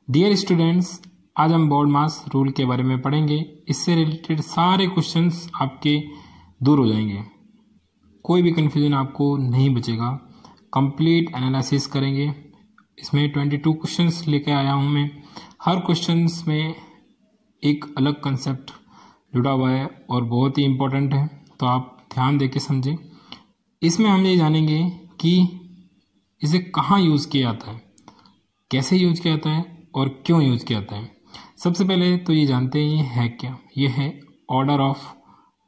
Dear students, आज हम board मास rule के बारे में पढ़ेंगे। इससे रिलेटेड सारे क्वेश्चंस आपके दूर हो जाएंगे, कोई भी कंफ्यूजन आपको नहीं बचेगा। कंप्लीट एनालिसिस करेंगे। इसमें 22 क्वेश्चंस लेके आया हूं मैं। हर क्वेश्चंस में एक अलग कंसेप्ट जुड़ा हुआ है और बहुत ही इम्पोर्टेंट है, तो आप ध्यान देके समझें। इसमें हम ये जानेंगे कि इसे कहाँ यूज़ किया जाता है, कैसे यूज किया जाता है और क्यों यूज किया जाता है। सबसे पहले तो ये जानते हैं ये है क्या। ये है order of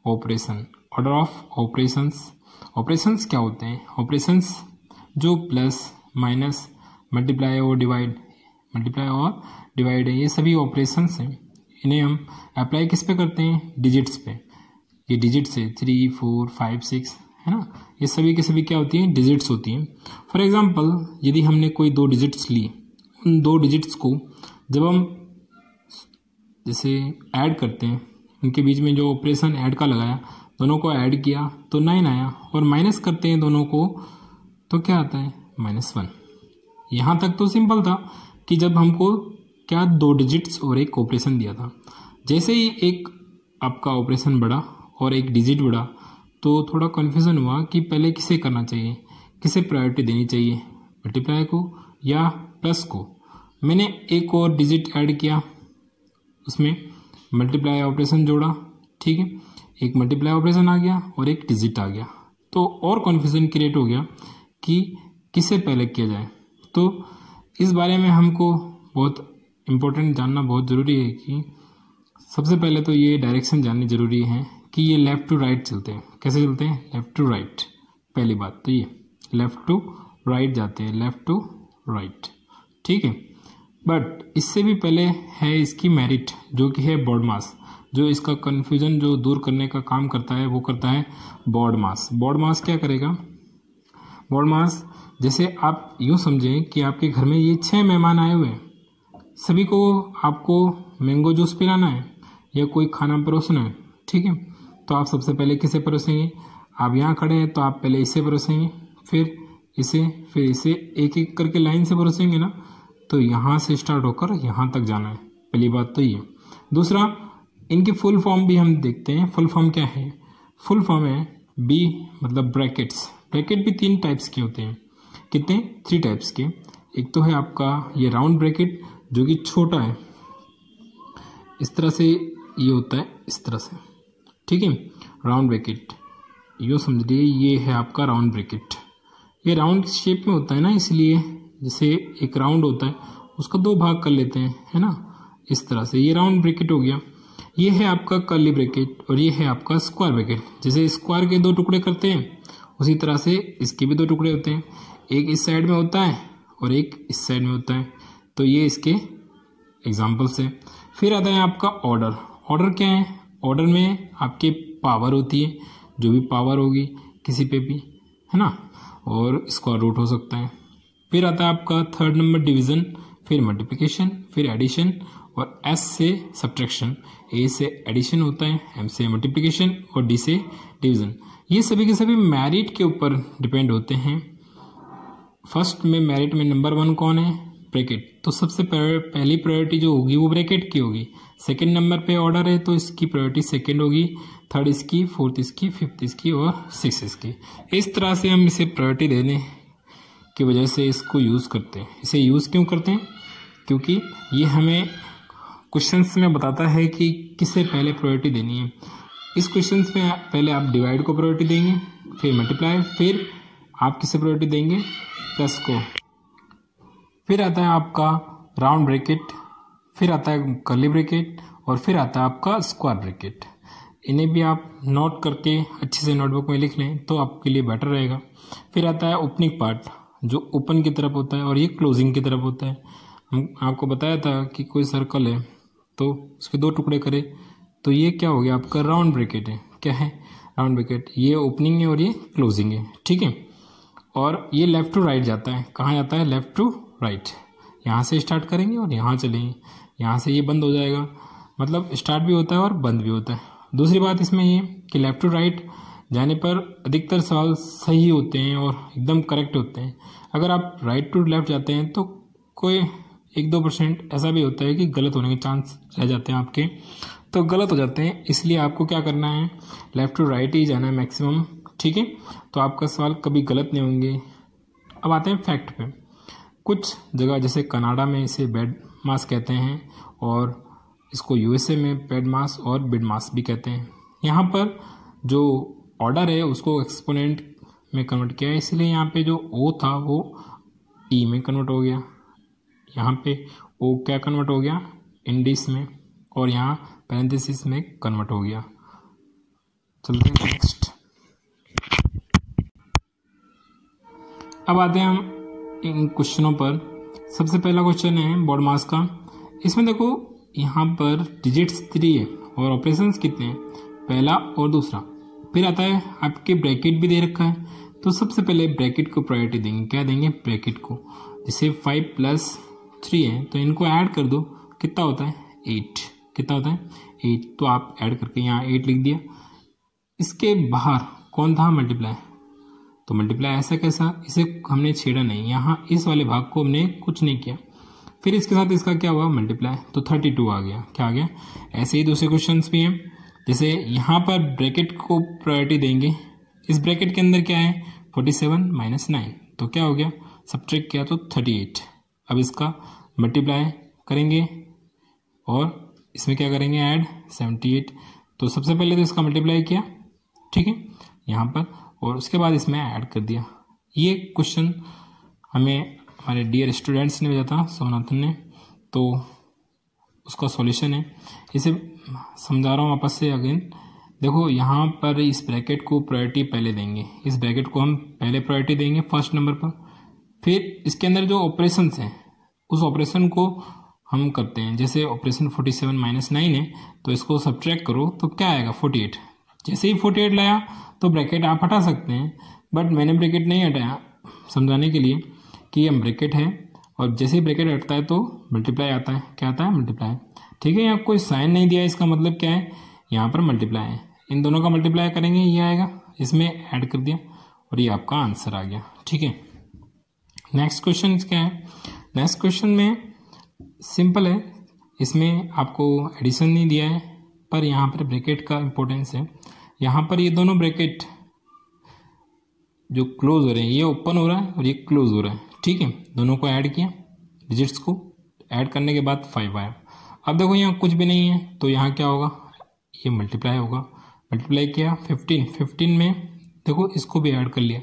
operation. Order of operations. Operations क्या होते हैं? ऑपरेशंस जो प्लस माइनस मल्टीप्लाई और डिवाइड है, ये सभी ऑपरेशंस हैं। इन्हें हम अप्लाई किस पे करते हैं? डिजिट्स पे। ये डिजिट्स है 3, 4, 5, 6 है ना। ये सभी के सभी क्या होती हैं? डिजिट्स होती हैं। फॉर एग्जाम्पल, यदि हमने कोई 2 डिजिट्स ली, उन 2 डिजिट्स को जब हम जैसे ऐड करते हैं, उनके बीच में जो ऑपरेशन ऐड का लगाया, दोनों को ऐड किया तो 9 आया, और माइनस करते हैं दोनों को तो क्या आता है? -1। यहाँ तक तो सिंपल था कि जब हमको क्या 2 डिजिट्स और एक ऑपरेशन दिया था। जैसे ही एक आपका ऑपरेशन बढ़ा और एक डिजिट बढ़ा तो थोड़ा कन्फ्यूजन हुआ कि पहले किसे करना चाहिए, किसे प्रायोरिटी देनी चाहिए, मल्टीप्लाई को या प्लस को। मैंने एक और डिजिट ऐड किया, उसमें मल्टीप्लाई ऑपरेशन जोड़ा, ठीक है। एक मल्टीप्लाई ऑपरेशन आ गया और एक डिजिट आ गया, तो और कन्फ्यूजन क्रिएट हो गया कि किसे पहले किया जाए। तो इस बारे में हमको बहुत इम्पोर्टेंट जानना बहुत ज़रूरी है कि सबसे पहले तो ये डायरेक्शन जाननी ज़रूरी है कि ये लेफ़्ट टू राइट चलते हैं। कैसे चलते हैं? Left to right. पहली बात तो ये लेफ़्ट टू राइट जाते हैं, लेफ़्ट टू राइट, ठीक है। बट इससे भी पहले है इसकी मेरिट, जो कि है बोर्ड मास। जो इसका कन्फ्यूजन जो दूर करने का काम करता है वो करता है बोर्ड मास। बोर्ड मास क्या करेगा? बोर्ड मास जैसे आप यूँ समझें कि आपके घर में ये 6 मेहमान आए हुए हैं, सभी को आपको मैंगो जूस पिलाना है या कोई खाना परोसना है, ठीक है। तो आप सबसे पहले किसे परोसेंगे? आप यहाँ खड़े हैं तो आप पहले इसे परोसेंगे, फिर इसे एक एक करके लाइन से परोसेंगे ना। तो यहाँ से स्टार्ट होकर यहाँ तक जाना है। पहली बात तो ये। दूसरा, इनकी फुल फॉर्म भी हम देखते हैं। फुल फॉर्म क्या है? फुल फॉर्म है बी, मतलब ब्रैकेट्स। ब्रैकेट भी 3 टाइप्स के होते हैं। कितने? 3 टाइप्स के। एक तो है आपका ये राउंड ब्रैकेट, जो कि छोटा है, इस तरह से ये होता है, इस तरह से, ठीक है। राउंड ब्रैकेट यूँ समझ लीजिए, ये है आपका राउंड ब्रैकेट। ये राउंड शेप में होता है ना, इसलिए जैसे एक राउंड होता है उसका 2 भाग कर लेते हैं, है ना, इस तरह से। ये राउंड ब्रैकेट हो गया। ये है आपका कर्ली ब्रैकेट और ये है आपका स्क्वायर ब्रैकेट। जैसे स्क्वायर के 2 टुकड़े करते हैं, उसी तरह से इसके भी 2 टुकड़े होते हैं। एक इस साइड में होता है और एक इस साइड में होता है। तो ये इसके एग्जाम्पल्स है। फिर आता है आपका ऑर्डर। ऑर्डर क्या है? ऑर्डर में आपके पावर होती है, जो भी पावर होगी किसी पे भी, है ना, और स्क्वायर रूट हो सकता है। फिर आता है आपका 3rd नंबर डिवीजन, फिर मल्टीप्लिकेशन, फिर एडिशन और एस से सब्ट्रैक्शन। ए से एडिशन होता है, एम से मल्टीप्लिकेशन और डी से डिवीजन। ये सभी के सभी मेरिट के ऊपर डिपेंड होते हैं। फर्स्ट में मेरिट में नंबर 1 कौन है? ब्रैकेट। तो सबसे पहली प्रायोरिटी जो होगी वो ब्रैकेट की होगी। सेकंड नंबर पे ऑर्डर है तो इसकी प्रायोरिटी सेकंड होगी, 3rd इसकी, 4th इसकी, 5th इसकी और 6th इसकी। इस तरह से हम इसे प्रायोरिटी देने की वजह से इसको यूज़ करते हैं। इसे यूज़ क्यों करते हैं? क्योंकि ये हमें क्वेश्चंस में बताता है कि किसे पहले प्रायोरिटी देनी है। इस क्वेश्चंस में पहले आप डिवाइड को प्रायोरिटी देंगे, फिर मल्टीप्लाई, फिर आप किसे प्रायोरिटी देंगे? प्लस को। फिर आता है आपका राउंड ब्रैकेट, फिर आता है कर्ली ब्रैकेट और फिर आता है आपका स्क्वायर ब्रैकेट। इन्हें भी आप नोट करके अच्छे से नोटबुक में लिख लें तो आपके लिए बेटर रहेगा। फिर आता है ओपनिंग पार्ट, जो ओपन की तरफ होता है, और ये क्लोजिंग की तरफ होता है। हम आपको बताया था कि कोई सर्कल है तो उसके 2 टुकड़े करें, तो ये क्या हो गया? आपका राउंड ब्रैकेट है। क्या है? Round bracket. ये ओपनिंग है और ये क्लोजिंग है, ठीक है। और ये लेफ़्ट टू राइट जाता है। कहाँ जाता है? Left to right. यहाँ से स्टार्ट करेंगे और यहाँ चलेंगे, यहाँ से ये बंद हो जाएगा, मतलब स्टार्ट भी होता है और बंद भी होता है। दूसरी बात इसमें ये कि लेफ़्ट टू राइट जाने पर अधिकतर सवाल सही होते हैं और एकदम करेक्ट होते हैं। अगर आप राइट टू लेफ़्ट जाते हैं तो कोई 1-2% ऐसा भी होता है कि गलत होने के चांस रह जाते हैं आपके, तो गलत हो जाते हैं। इसलिए आपको क्या करना है, लेफ़्ट टू राइट ही जाना है मैक्सिमम, ठीक है। तो आपका सवाल कभी गलत नहीं होंगे। अब आते हैं फैक्ट पे। कुछ जगह जैसे कनाडा में इसे बेड मास कहते हैं और इसको यूएसए में पेड मास और बिड मास भी कहते हैं। यहाँ पर जो ऑर्डर है उसको एक्सपोनेंट में कन्वर्ट किया है, इसलिए यहाँ पे जो ओ था वो ई में कन्वर्ट हो गया, यहाँ पे ओ क्या कन्वर्ट हो गया, इंडिस में, और यहाँ पैरेंथेसिस में कन्वर्ट हो गया। चलते हैं नेक्स्ट। अब आते हैं हम इन क्वेश्चनों पर। सबसे पहला क्वेश्चन है बॉड मास का। इसमें देखो यहाँ पर डिजिट्स 3 है और ऑपरेशंस कितने हैं, पहला और दूसरा। फिर आता है आपके ब्रैकेट भी दे रखा है, तो सबसे पहले ब्रैकेट को प्रायोरिटी देंगे। क्या देंगे, ब्रैकेट को। जैसे 5 + 3 है तो इनको ऐड कर दो, कितना होता है 8। कितना होता है 8, तो आप ऐड करके यहाँ 8 लिख दिया। इसके बाहर कौन था, मल्टीप्लाई, तो मल्टीप्लाई ऐसा कैसा, इसे हमने छेड़ा नहीं, यहाँ इस वाले भाग को हमने कुछ नहीं किया। फिर इसके साथ इसका क्या हुआ, मल्टीप्लाई, तो 32 आ गया। क्या आ गया। ऐसे ही दूसरे क्वेश्चंस भी हैं, जैसे यहाँ पर ब्रैकेट को प्रायोरिटी देंगे। इस ब्रैकेट के अंदर क्या है, 47 - 9, तो क्या हो गया, सब्ट्रैक्ट किया तो 38। अब इसका मल्टीप्लाई करेंगे और इसमें क्या करेंगे, ऐड 78। तो सबसे पहले तो इसका मल्टीप्लाई किया, ठीक है, यहाँ पर, और उसके बाद इसमें ऐड कर दिया। ये क्वेश्चन हमें हमारे डियर स्टूडेंट्स ने भेजा था, सोमनाथन ने, तो उसका सॉल्यूशन है। इसे समझा रहा हूँ वापस से अगेन। देखो यहाँ पर इस ब्रैकेट को प्रायोरिटी पहले देंगे, इस ब्रैकेट को हम पहले प्रायोरिटी देंगे फर्स्ट नंबर पर। फिर इसके अंदर जो ऑपरेशंस हैं उस ऑपरेशन को हम करते हैं। जैसे ऑपरेशन 47 - 9 है तो इसको सब्ट्रैक्ट करो तो क्या आएगा, 48। जैसे ही 48 लाया तो ब्रैकेट आप हटा सकते हैं, बट मैंने ब्रैकेट नहीं हटाया समझाने के लिए कि हम ब्रैकेट है, और जैसे ही ब्रैकेट हटता है तो मल्टीप्लाई आता है। क्या आता है, मल्टीप्लाई, ठीक है। यहाँ कोई साइन नहीं दिया, इसका मतलब क्या है, यहाँ पर मल्टीप्लाई है। इन दोनों का मल्टीप्लाई करेंगे, ये आएगा, इसमें ऐड कर दिया और ये आपका आंसर आ गया, ठीक है। नेक्स्ट क्वेश्चन क्या है, नेक्स्ट क्वेश्चन में सिंपल है, इसमें आपको एडिशन नहीं दिया है, पर यहाँ पर ब्रैकेट का इंपॉर्टेंस है। यहाँ पर ये दोनों ब्रैकेट जो क्लोज हो रहे हैं, ये ओपन हो रहा है और ये क्लोज हो रहा है, ठीक है। दोनों को ऐड किया, डिजिट्स को ऐड करने के बाद 5 आया। अब देखो यहाँ कुछ भी नहीं है तो यहाँ क्या होगा, ये मल्टीप्लाई होगा। मल्टीप्लाई किया 15 में देखो इसको भी ऐड कर लिया।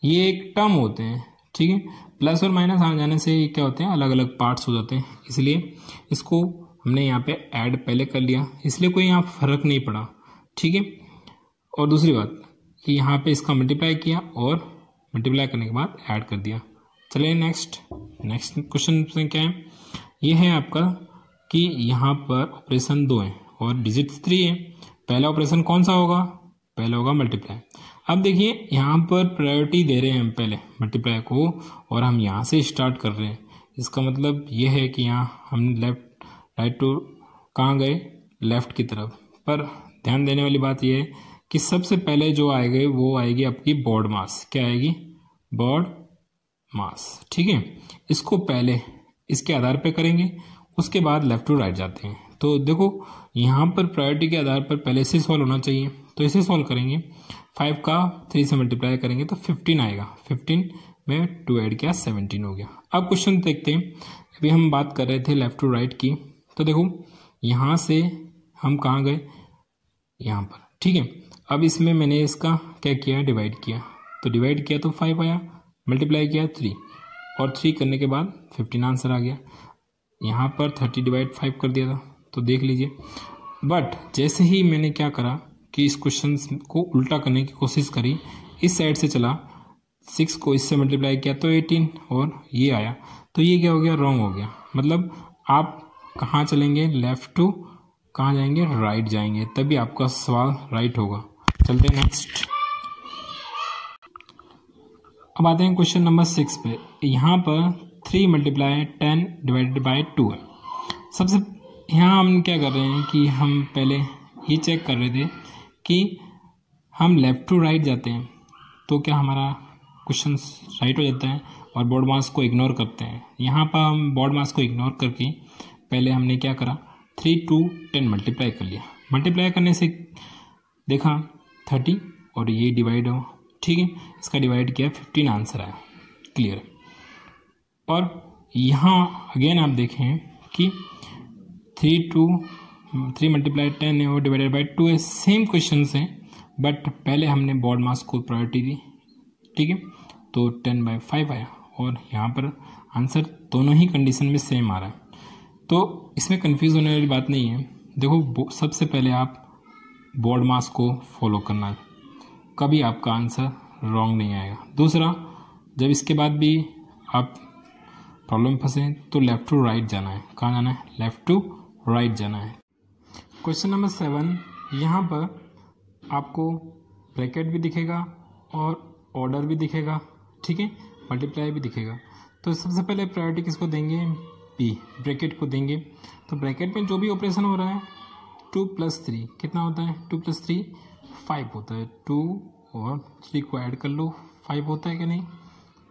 ये एक टर्म होते हैं, ठीक है, प्लस और माइनस आ जाने से ये क्या होते हैं, अलग अलग पार्ट्स हो जाते हैं, इसलिए इसको हमने यहाँ पे ऐड पहले कर लिया, इसलिए कोई यहाँ फर्क नहीं पड़ा, ठीक है। और दूसरी बात कि यहाँ पे इसका मल्टीप्लाई किया और मल्टीप्लाई करने के बाद ऐड कर दिया। चलिए नेक्स्ट क्वेश्चन में क्या है, ये है आपका कि यहाँ पर ऑपरेशन 2 है और डिजिट्स 3 है। पहला ऑपरेशन कौन सा होगा, पहला होगा मल्टीप्लाई। अब देखिए यहाँ पर प्रायोरिटी दे रहे हैं हम पहले मल्टीप्लाई को, और हम यहाँ से स्टार्ट कर रहे हैं। इसका मतलब ये है कि यहाँ हम लेफ्ट राइट टू कहाँ गए, लेफ्ट की तरफ। पर ध्यान देने वाली बात यह है कि सबसे पहले जो आएगी वो आएगी आपकी बॉड मास। क्या आएगी, बॉड मास, ठीक है। इसको पहले इसके आधार पे करेंगे, उसके बाद लेफ्ट टू राइट जाते हैं। तो देखो यहाँ पर प्रायोरिटी के आधार पर पहले से सॉल्व होना चाहिए, तो इसे सॉल्व करेंगे। 5 का 3 से मल्टीप्लाई करेंगे तो 15 आएगा, 15 में 2 ऐड किया 17 हो गया। अब क्वेश्चन देखते हैं, अभी हम बात कर रहे थे लेफ्ट टू राइट की, तो देखो यहाँ से हम कहाँ गए, यहाँ पर, ठीक है। अब इसमें मैंने इसका क्या किया, डिवाइड किया, तो डिवाइड किया तो 5 आया, मल्टीप्लाई किया 3, और 3 करने के बाद 15 आंसर आ गया। यहाँ पर 30/5 कर दिया था, तो देख लीजिए। बट जैसे ही मैंने क्या करा कि इस क्वेश्चन को उल्टा करने की कोशिश करी, इस साइड से चला, 6 को इससे मल्टीप्लाई किया तो 18 और ये आया, तो ये क्या हो गया, रॉन्ग हो गया। मतलब आप कहाँ चलेंगे, लेफ्ट टू कहाँ जाएंगे, राइट जाएंगे, तभी आपका सवाल राइट होगा। चलते हैं नेक्स्ट। अब आते हैं क्वेश्चन नंबर 6 पे। यहाँ पर 3 × 10 / 2 है। सबसे यहाँ हम क्या कर रहे हैं कि हम पहले ये चेक कर रहे थे कि हम लेफ्ट टू राइट जाते हैं तो क्या हमारा क्वेश्चन राइट हो जाता है, और बोर्ड मास को इग्नोर करते हैं। यहाँ पर हम बोर्ड मास को इग्नोर करके पहले हमने क्या करा, 3 to 10 मल्टीप्लाई कर लिया। मल्टीप्लाई करने से देखा 30 और ये डिवाइड हो, ठीक है, इसका डिवाइड किया 15 आंसर आया, क्लियर। और यहाँ अगेन आप देखें कि 3 मल्टीप्लाई 10 है और डिवाइडेड बाई 2 है, सेम क्वेश्चन है, बट पहले हमने बोर्ड मास को प्रायोरिटी दी, ठीक है, तो 10/5 आया और यहाँ पर आंसर दोनों ही कंडीशन में सेम आ रहा है। तो इसमें कंफ्यूज होने वाली बात नहीं है। देखो सबसे पहले आप बोर्ड मास को फॉलो करना है, कभी आपका आंसर रॉन्ग नहीं आएगा। दूसरा, जब इसके बाद भी आप प्रॉब्लम फंसे तो लेफ़्ट टू राइट जाना है। कहाँ जाना है? लेफ़्ट टू राइट जाना है। क्वेश्चन नंबर 7, यहाँ पर आपको ब्रैकेट भी दिखेगा और ऑर्डर भी दिखेगा, ठीक है, मल्टीप्लाई भी दिखेगा। तो सबसे पहले प्रायोरिटी किसको देंगे? बी, ब्रैकेट को देंगे। तो ब्रैकेट में जो भी ऑपरेशन हो रहा है 2 + 3 कितना होता है? 2 + 3 5 होता है। 2 और 3 को ऐड कर लो, 5 होता है कि नहीं?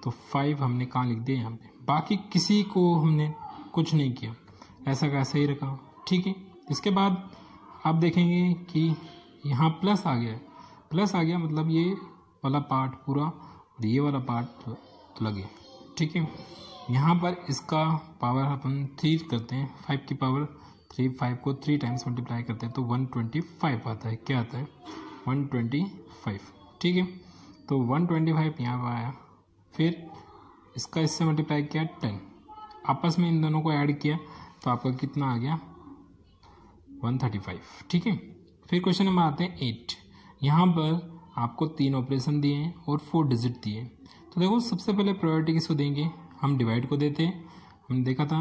तो 5 हमने कहाँ लिख दिया? यहाँ पे। बाकी किसी को हमने कुछ नहीं किया, ऐसा का ऐसा ही रखा, ठीक है। इसके बाद आप देखेंगे कि यहाँ प्लस आ गया है। प्लस आ गया मतलब ये वाला पार्ट पूरा और ये वाला पार्ट लगे, ठीक है। यहाँ पर इसका पावर अपन 3 करते हैं, 5 की पावर 3, 5 को 3 टाइम्स मल्टीप्लाई करते हैं तो 125 आता है। क्या आता है? 125, ठीक है। तो 125 यहाँ पर आया, फिर इसका इससे मल्टीप्लाई किया 10, आपस में इन दोनों को ऐड किया तो आपका कितना आ गया? 135, ठीक है। फिर क्वेश्चन नंबर आते हैं 8। यहाँ पर आपको 3 ऑपरेशन दिए हैं और 4 डिजिट दिए हैं। तो देखो सबसे पहले प्रायोरिटी किसको देंगे? हम डिवाइड को देते हैं। हमने देखा था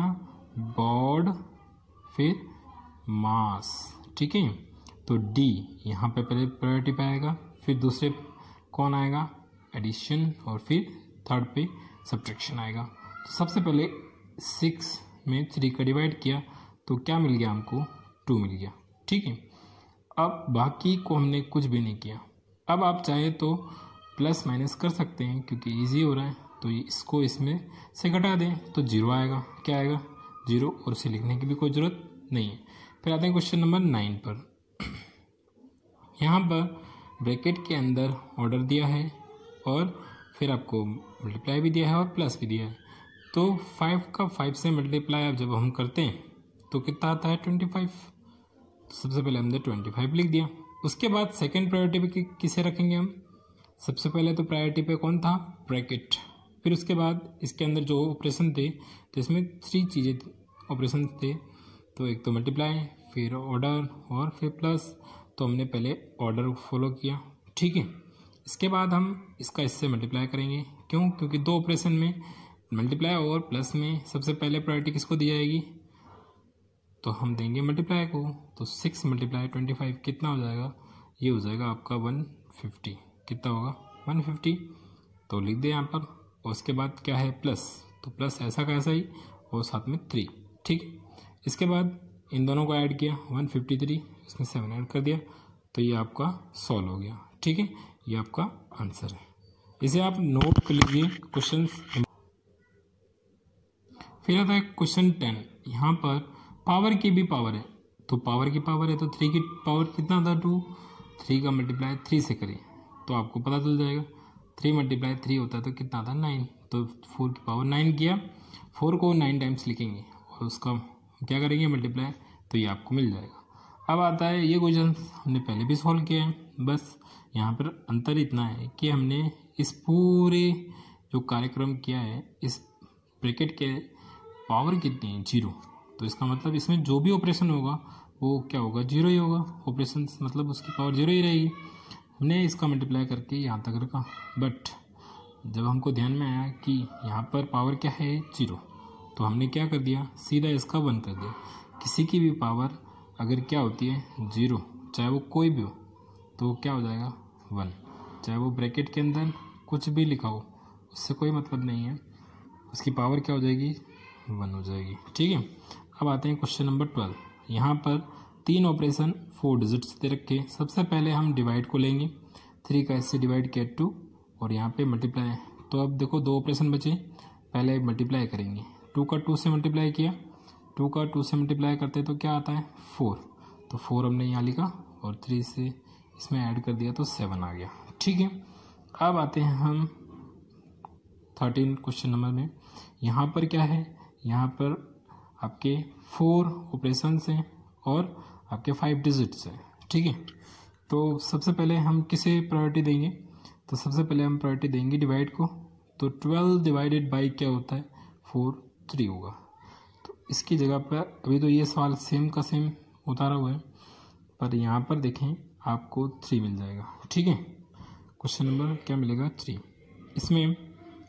बोर्ड फिर मास, ठीक है। तो डी यहाँ पे पहले प्रायोरिटी पे आएगा, फिर दूसरे कौन आएगा? एडिशन, और फिर थर्ड पे सब्ट्रैक्शन आएगा। तो सबसे पहले 6 में 3 का डिवाइड किया तो क्या मिल गया हमको? 2 मिल गया, ठीक है। अब बाकी को हमने कुछ भी नहीं किया। अब आप चाहे तो प्लस माइनस कर सकते हैं क्योंकि इजी हो रहा है, तो इसको इसमें से घटा दें तो 0 आएगा। क्या आएगा? 0, और इसे लिखने की भी कोई ज़रूरत नहीं है। फिर आते हैं क्वेश्चन नंबर 9 पर। यहाँ पर ब्रैकेट के अंदर ऑर्डर दिया है और फिर आपको मल्टीप्लाई भी दिया है और प्लस भी दिया है। तो 5 का 5 से मल्टीप्लाई अब जब हम करते हैं तो कितना आता है? 25। सबसे पहले हमने 25 लिख दिया। उसके बाद सेकंड प्रायोरिटी पे किसे रखेंगे हम? सबसे पहले तो प्रायोरिटी पे कौन था? ब्रैकेट। फिर उसके बाद इसके अंदर जो ऑपरेशन थे तो इसमें 3 चीज़ें ऑपरेशन थे, तो एक तो मल्टीप्लाई, फिर ऑर्डर और फिर प्लस। तो हमने पहले ऑर्डर फॉलो किया, ठीक है। इसके बाद हम इसका इससे मल्टीप्लाई करेंगे। क्यों? क्योंकि 2 ऑपरेशन में मल्टीप्लाई और प्लस में सबसे पहले प्रायोरिटी किसको दी जाएगी? तो हम देंगे मल्टीप्लाई को। तो 6 × 25 कितना हो जाएगा? ये हो जाएगा आपका 150। कितना होगा? 150। तो लिख दे यहाँ पर। और उसके बाद क्या है? प्लस। तो प्लस ऐसा का ऐसा ही और साथ में 3, ठीक। इसके बाद इन दोनों को ऐड किया 153, इसमें 7 ऐड कर दिया तो ये आपका सॉल्व हो गया, ठीक है। ये आपका आंसर है। इसे आप नोट कर लीजिए क्वेश्चन। फिर आता है क्वेश्चन 10। यहाँ पर पावर की भी पावर है, तो पावर की पावर है तो 3 की पावर कितना था? 2। 3 का मल्टीप्लाई 3 से करिए तो आपको पता चल जाएगा। 3 × 3 होता है तो कितना था? 9। तो 4 की पावर 9 किया। 4 को 9 टाइम्स लिखेंगे और उसका क्या करेंगे? मल्टीप्लाई, तो ये आपको मिल जाएगा। अब आता है ये क्वेश्चन हमने पहले भी सॉल्व किया है, बस यहाँ पर अंतर इतना है कि हमने इस पूरे जो कार्यक्रम किया है, इस ब्रैकेट के पावर कितनी है? 0। तो इसका मतलब इसमें जो भी ऑपरेशन होगा वो क्या होगा? 0 ही होगा। ऑपरेशन मतलब उसकी पावर 0 ही रहेगी। हमने इसका मल्टीप्लाई करके यहाँ तक रखा, बट जब हमको ध्यान में आया कि यहाँ पर पावर क्या है? 0, तो हमने क्या कर दिया? सीधा इसका 1 कर दिया। किसी की भी पावर अगर क्या होती है? 0, चाहे वो कोई भी हो, तो क्या हो जाएगा? 1। चाहे वो ब्रैकेट के अंदर कुछ भी लिखा हो, उससे कोई मतलब नहीं है, उसकी पावर क्या हो जाएगी? 1 हो जाएगी, ठीक है। अब आते हैं क्वेश्चन नंबर 12। यहाँ पर 3 ऑपरेशन 4 डिजिट्स दे रखे। सबसे पहले हम डिवाइड को लेंगे। 3 का इससे डिवाइड किया 2 और यहाँ पे मल्टीप्लाई है। तो अब देखो 2 ऑपरेशन बचे, पहले मल्टीप्लाई करेंगे। 2 का 2 से मल्टीप्लाई किया, 2 का 2 से मल्टीप्लाई करते तो क्या आता है 4, तो 4 हमने यहाँ लिखा और 3 से इसमें ऐड कर दिया तो 7 आ गया। ठीक है, अब आते हैं हम 13 क्वेश्चन नंबर में। यहाँ पर क्या है, यहाँ पर आपके 4 ऑपरेशंस हैं और आपके 5 डिजिट्स हैं। ठीक है, तो सबसे पहले हम किसे प्रायोरिटी देंगे, तो सबसे पहले हम प्रायोरिटी देंगे डिवाइड को। तो 12 डिवाइडेड बाई क्या होता है 4, 3 होगा। तो इसकी जगह पर अभी तो ये सवाल सेम का सेम उतारा हुआ है, पर यहाँ पर देखें आपको 3 मिल जाएगा। ठीक है, क्वेश्चन नंबर क्या मिलेगा 3, इसमें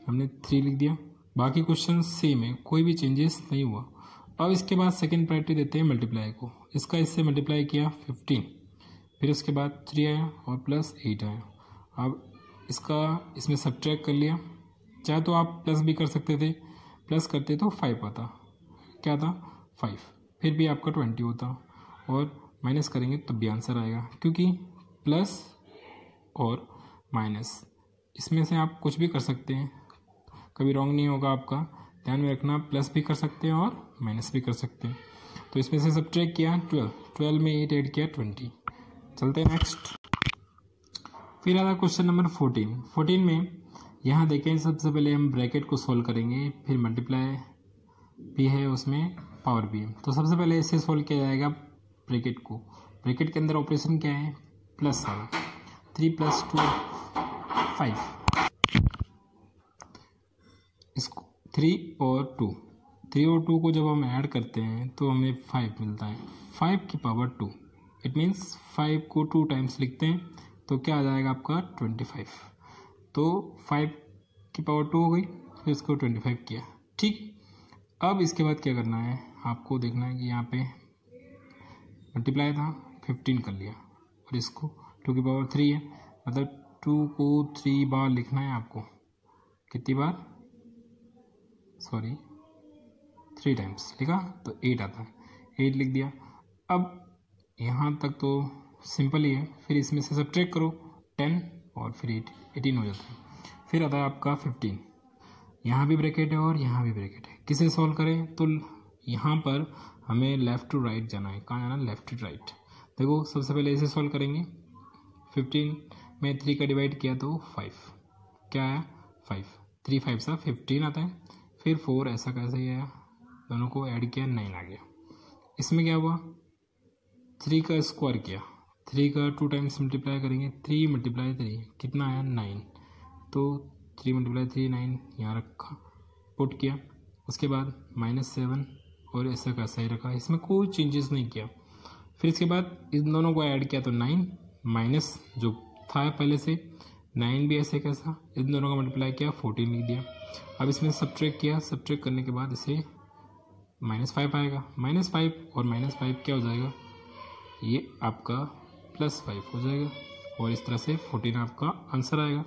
हमने 3 लिख दिया। बाकी क्वेश्चन सेम है, कोई भी चेंजेस नहीं हुआ। अब इसके बाद सेकंड प्रायोरिटी देते हैं मल्टीप्लाई को। इसका इससे मल्टीप्लाई किया 15, फिर उसके बाद 3 आया और प्लस 8 आया। अब इसका इसमें सब्ट्रैक्ट कर लिया, चाहे तो आप प्लस भी कर सकते थे, प्लस करते तो 5 आता, क्या था 5, फिर भी आपका 20 होता, और माइनस करेंगे तब भी आंसर आएगा, क्योंकि प्लस और माइनस इसमें से आप कुछ भी कर सकते हैं, कभी रॉन्ग नहीं होगा आपका। ध्यान में रखना, प्लस भी कर सकते हैं और माइनस भी कर सकते हैं। तो इसमें से सब्ट्रैक्ट किया 12 में 8 ऐड किया 20। चलते हैं नेक्स्ट। फिर आता क्वेश्चन नंबर 14 में यहाँ देखें, सबसे पहले हम ब्रैकेट को सोल्व करेंगे, फिर मल्टीप्लाई भी है उसमें, पावर भी है। तो सबसे पहले इसे सोल्व किया जाएगा ब्रैकेट को। ब्रैकेट के अंदर ऑपरेशन क्या है, प्लस है, 3 + 2 5, इसको 3 और 2 को जब हम ऐड करते हैं तो हमें 5 मिलता है, 5 की पावर 2। इट मीन्स 5 को 2 टाइम्स लिखते हैं तो क्या आ जाएगा आपका 25। तो 5 की पावर 2 हो गई, फिर इसको 25 किया। ठीक, अब इसके बाद क्या करना है, आपको देखना है कि यहाँ पे मल्टीप्लाई था 15 कर लिया, और इसको 2 की पावर 3 है, मतलब 2 को 3 बार लिखना है आपको। कितनी बार, सॉरी 3 टाइम्स लिखा तो 8 आता है, 8 लिख दिया। अब यहाँ तक तो सिंपल ही है, फिर इसमें से सब्ट्रैक्ट करो 10 और फिर 18 हो जाता है। फिर आता है आपका 15, यहाँ भी ब्रैकेट है और यहाँ भी ब्रैकेट है। किसे सॉल्व करें, तो यहाँ पर हमें लेफ़्ट टू राइट जाना है। कहाँ जाना है, लेफ़्ट टू राइट। देखो सबसे पहले इसे सॉल्व करेंगे, 15 में 3 का डिवाइड किया तो 5, क्या आया 5, 3 5 सा 15 आता है, फिर 4 ऐसा कैसे ही आया, दोनों को ऐड किया 9 आ गया। इसमें क्या हुआ, 3 का स्क्वायर किया, 3 का 2 टाइम्स मल्टीप्लाई करेंगे, 3 × 3 कितना आया 9, तो 3 × 3 9 यहाँ रखा, पुट किया। उसके बाद -7 और ऐसा कैसा ही रखा, इसमें कोई चेंजेस नहीं किया। फिर इसके बाद इन दोनों को ऐड किया तो 9 माइनस जो था पहले से 9 भी ऐसे कैसा, इन दोनों का मल्टीप्लाई किया 14 लिख दिया। अब इसमें सब्ट्रैक्ट किया, सब्ट्रैक्ट करने के बाद इसे -5 आएगा, -5 और -5 क्या हो जाएगा, ये आपका +5 हो जाएगा, और इस तरह से 14 आपका आंसर आएगा।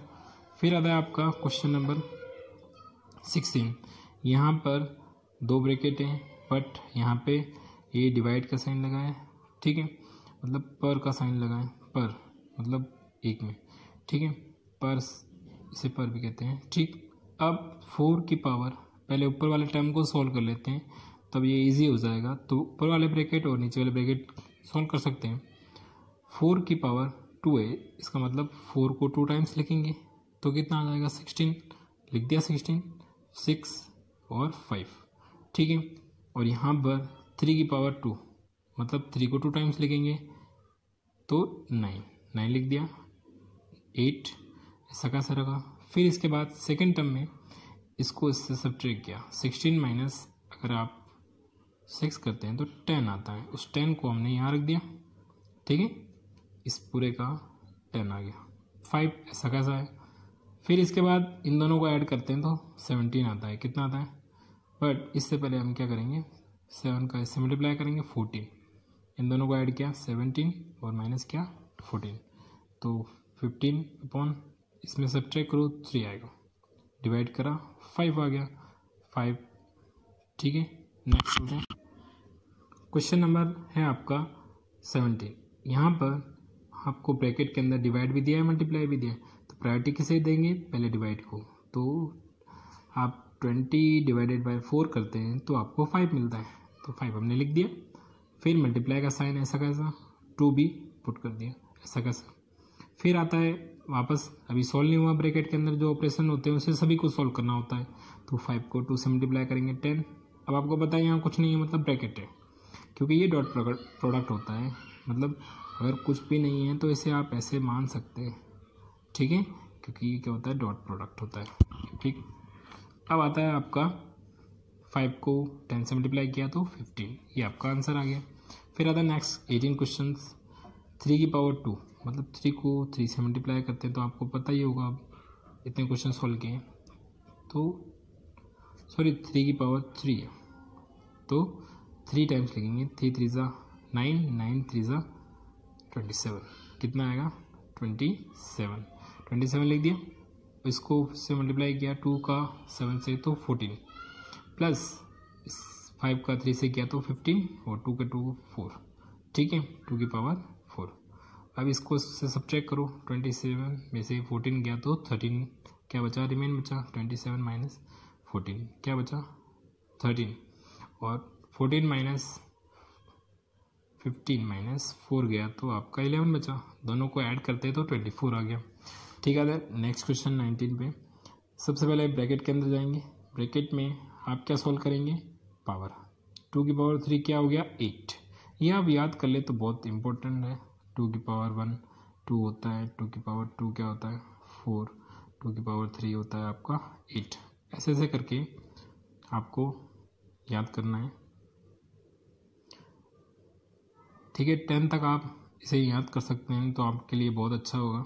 फिर आता है आपका क्वेश्चन नंबर 16। यहाँ पर 2 ब्रैकेट हैं, बट यहाँ पे ये डिवाइड का साइन लगा है, ठीक है, मतलब पर का साइन लगा है, पर मतलब 1 में, ठीक है, पर इसे पर भी कहते हैं। ठीक, अब 4 की पावर, पहले ऊपर वाले टर्म को सॉल्व कर लेते हैं, तब ये इजी हो जाएगा। तो ऊपर वाले ब्रैकेट और नीचे वाले ब्रैकेट सॉल्व कर सकते हैं। 4 की पावर 2 है, इसका मतलब 4 को 2 टाइम्स लिखेंगे तो कितना आ जाएगा 16, लिख दिया 16, 6 और 5, ठीक है। और यहाँ पर 3 की पावर 2, मतलब 3 को 2 टाइम्स लिखेंगे तो 9 लिख दिया, 8 ऐसा कैसा रखा। फिर इसके बाद सेकेंड टर्म में इसको इससे सब्ट्रैक्ट किया, 16 माइनस अगर आप 6 करते हैं तो 10 आता है, उस 10 को हमने यहाँ रख दिया, ठीक है, इस पूरे का 10 आ गया, 5 ऐसा कैसा है। फिर इसके बाद इन दोनों को ऐड करते हैं तो 17 आता है, कितना आता है, बट इससे पहले हम क्या करेंगे, 7 का इससे मल्टीप्लाई करेंगे 14, इन दोनों को ऐड किया 17 और माइनस किया 14, तो 15 अपॉन इसमें सब्ट्रैक्ट करो 3 आएगा, डिवाइड करा 5 आ गया, 5, ठीक है। नेक्स्ट चलते हैं, क्वेश्चन नंबर है आपका 17। यहाँ पर आपको ब्रैकेट के अंदर डिवाइड भी दिया है, मल्टीप्लाई भी दिया है, तो प्रायोरिटी किसे देंगे, पहले डिवाइड को। तो आप 20 डिवाइडेड बाय 4 करते हैं तो आपको 5 मिलता है, तो 5 हमने लिख दिया। फिर मल्टीप्लाई का साइन ऐसा कैसा, 2 भी पुट कर दिया ऐसा कैसा। फिर आता है वापस, अभी सॉल्व नहीं हुआ, ब्रैकेट के अंदर जो ऑपरेशन होते हैं उसे सभी को सॉल्व करना होता है, तो 5 को 2 से मल्टीप्लाई करेंगे 10। अब आपको पता है यहाँ कुछ नहीं है, मतलब ब्रैकेट है, क्योंकि ये डॉट प्रोडक्ट होता है, मतलब अगर कुछ भी नहीं है तो इसे आप ऐसे मान सकते हैं, ठीक है, क्योंकि ये क्या होता है, डॉट प्रोडक्ट होता है, ठीक। अब आता है आपका 5 को 10 से मल्टीप्लाई किया तो 15, ये आपका आंसर आ गया। फिर आता है नेक्स्ट 18 क्वेश्चन, 3 की पावर 2, मतलब 3 को 3 से मल्टीप्लाई करते हैं, तो आपको पता ही होगा, इतने क्वेश्चन सॉल्व किए तो सॉरी 3 की पावर 3 है, तो 3 टाइम्स लिखेंगे, 3 3 ज़ा 9, 9 3 ज़ा 27, कितना आएगा 27 लिख दिया। इसको से मल्टीप्लाई किया 2 का 7 से तो 14, प्लस 5 का 3 से किया तो 15 और 2 के 2 4, ठीक है, 2 की पावर 4। अब इसको से सब्ट्रैक्ट करो, 27 में से 14 गया तो 13 क्या बचा, रिमेन बचा 27 माइनस 14 क्या बचा 13, और 14 माइनस 15 माइनस 4 गया तो आपका 11 बचा, दोनों को ऐड करते तो 24 आ गया, ठीक है। नेक्स्ट क्वेश्चन 19 पे, सबसे पहले ब्रैकेट के अंदर जाएंगे, ब्रैकेट में आप क्या सॉल्व करेंगे, पावर 2 की पावर 3 क्या हो गया 8, ये आप याद कर ले तो बहुत इंपॉर्टेंट है। 2 की पावर 1 2 होता है, 2 की पावर 2 क्या होता है 4, 2 की पावर 3 होता है आपका 8, ऐसे ऐसे करके आपको याद करना है, ठीक है। 10 तक आप इसे याद कर सकते हैं तो आपके लिए बहुत अच्छा होगा,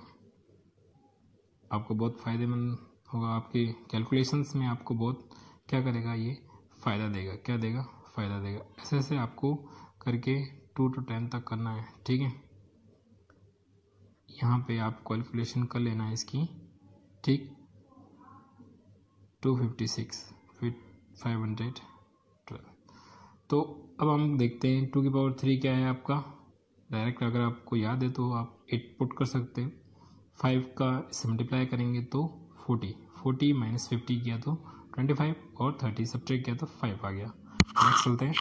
आपको बहुत फ़ायदेमंद होगा, आपके कैलकुलेशंस में आपको बहुत क्या करेगा, ये फ़ायदा देगा, क्या देगा, फ़ायदा देगा। ऐसे ऐसे आपको करके 2 to 10 तक करना है, ठीक है। यहाँ पे आप कैलकुलेशन कर लेना है इसकी, ठीक, 256 फिर 512। तो अब हम देखते हैं 2 की पावर 3 क्या है आपका, डायरेक्ट अगर आपको याद है तो आप 8 पुट कर सकते हैं, 5 का इससे मल्टीप्लाई करेंगे तो 40 माइनस 50 किया तो 25 और 30 सब्ट्रैक्ट किया तो 5 आ गया। नेक्स्ट चलते हैं,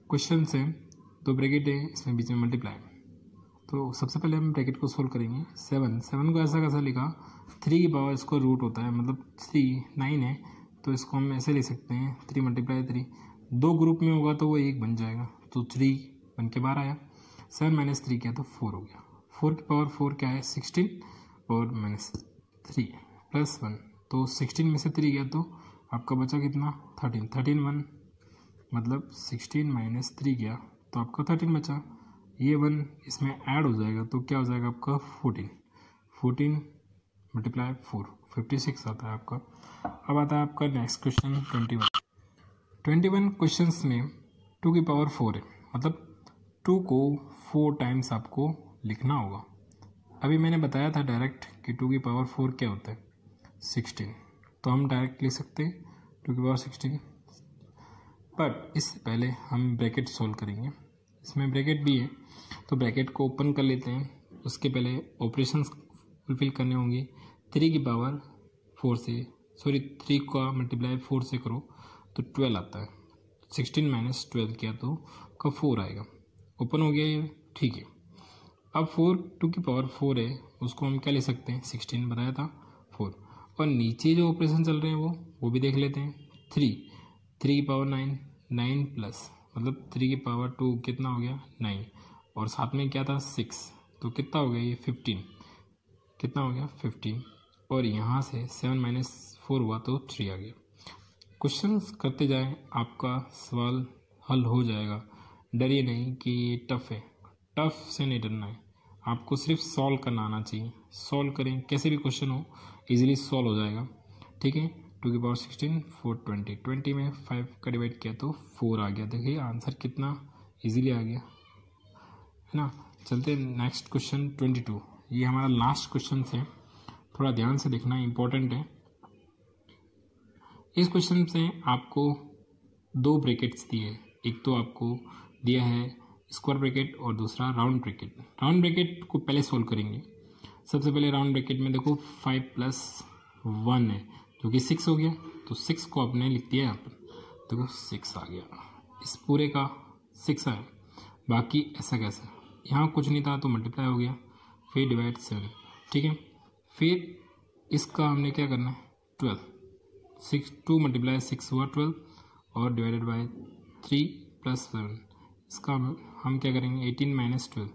क्वेश्चन से 2 ब्रैकेट है, इसमें बीच में मल्टीप्लाई, तो सबसे पहले हम ब्रैकेट को सोल्व करेंगे। 7 को ऐसा कैसा लिखा, 3 की पावर इसको रूट होता है, मतलब 3 9 है, तो इसको हम ऐसे लिख सकते हैं 3 मल्टीप्लाई 3, 2 ग्रुप में होगा तो वो 1 बन जाएगा, तो 3 बन के बाहर आया, 7 माइनस 3 किया तो 4 हो गया, 4 की पावर 4 क्या है 16 और माइनस 3 प्लस 1, तो 16 में से 3 गया तो आपका बचा कितना 13 1, मतलब 16 माइनस 3 गया तो आपका 13 बचा, ये 1 इसमें ऐड हो जाएगा तो क्या हो जाएगा आपका 14 मल्टीप्लाई 4 56 आता है आपका। अब आता है आपका नेक्स्ट क्वेश्चन 21 क्वेश्चंस में 2 की पावर 4 है, मतलब 2 को 4 टाइम्स आपको लिखना होगा। अभी मैंने बताया था डायरेक्ट कि 2 की पावर 4 क्या होता है 16, तो हम डायरेक्ट लिख सकते हैं 2 की पावर 16, पर इससे पहले हम ब्रैकेट सॉल्व करेंगे, इसमें ब्रैकेट भी है तो ब्रैकेट को ओपन कर लेते हैं, उसके पहले ऑपरेशंस फुलफिल करने होंगे। 3 की पावर 4 से 3 का मल्टीप्लाई 4 से करो तो 12 आता है, 16 माइनस 12 किया तो का 4 आएगा, ओपन हो गया ये, ठीक है। अब 2 की पावर 4 है, उसको हम क्या ले सकते हैं 16 बनाया था 4, और नीचे जो ऑपरेशन चल रहे हैं वो भी देख लेते हैं। 3 की पावर 9 प्लस मतलब 3 की पावर 2 कितना हो गया 9, और साथ में क्या था 6, तो कितना हो गया ये 15, कितना हो गया 15, और यहाँ से 7 माइनस 4 हुआ तो 3 आ गया। क्वेश्चन करते जाएं, आपका सवाल हल हो जाएगा, डरिए नहीं कि ये टफ है, टफ से नहीं डरना है, आपको सिर्फ सॉल्व करना आना चाहिए, सॉल्व करें कैसे भी क्वेश्चन हो इजीली सॉल्व हो जाएगा, ठीक है। 2 की पावर 16 4 20 में 5 का डिवाइड किया तो 4 आ गया, देखिए आंसर कितना इजीली आ गया, है ना। चलते हैं नेक्स्ट क्वेश्चन 22, ये हमारा लास्ट क्वेश्चन है, थोड़ा ध्यान से देखना इंपॉर्टेंट है। इस क्वेश्चन से आपको 2 ब्रैकेट्स दिए, एक तो आपको दिया है स्क्वायर ब्रैकेट और दूसरा राउंड ब्रैकेट। राउंड ब्रैकेट को पहले सोल्व करेंगे। सबसे पहले राउंड ब्रैकेट में देखो 5 + 1 है जो कि 6 हो गया, तो 6 को आपने लिख दिया यहाँ पर, देखो 6 आ गया, इस पूरे का 6 है। बाकी ऐसा कैसे, यहाँ कुछ नहीं था तो मल्टीप्लाई हो गया, फिर डिवाइड 7, ठीक है। फिर इसका हमने क्या करना है 12, 6 2 मल्टीप्लाई 6 हुआ 12 और डिवाइडेड बाय 3 प्लस 7, इसका हम क्या करेंगे 18 माइनस 12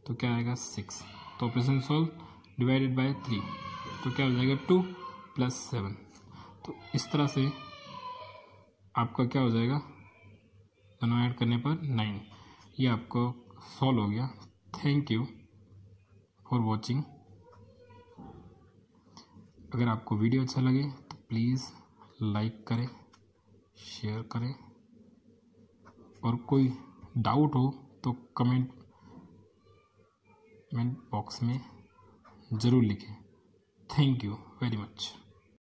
तो क्या आएगा 6, तो ऑपरेशन सॉल्व, डिवाइडेड बाय 3 तो क्या हो जाएगा 2 प्लस 7, तो इस तरह से आपका क्या हो जाएगा, दोनों ऐड करने पर 9, ये आपको सॉल्व हो गया। Thank you for watching. अगर आपको वीडियो अच्छा लगे तो प्लीज़ लाइक करें, शेयर करें, और कोई डाउट हो तो कमेंट बॉक्स में ज़रूर लिखें। Thank you very much.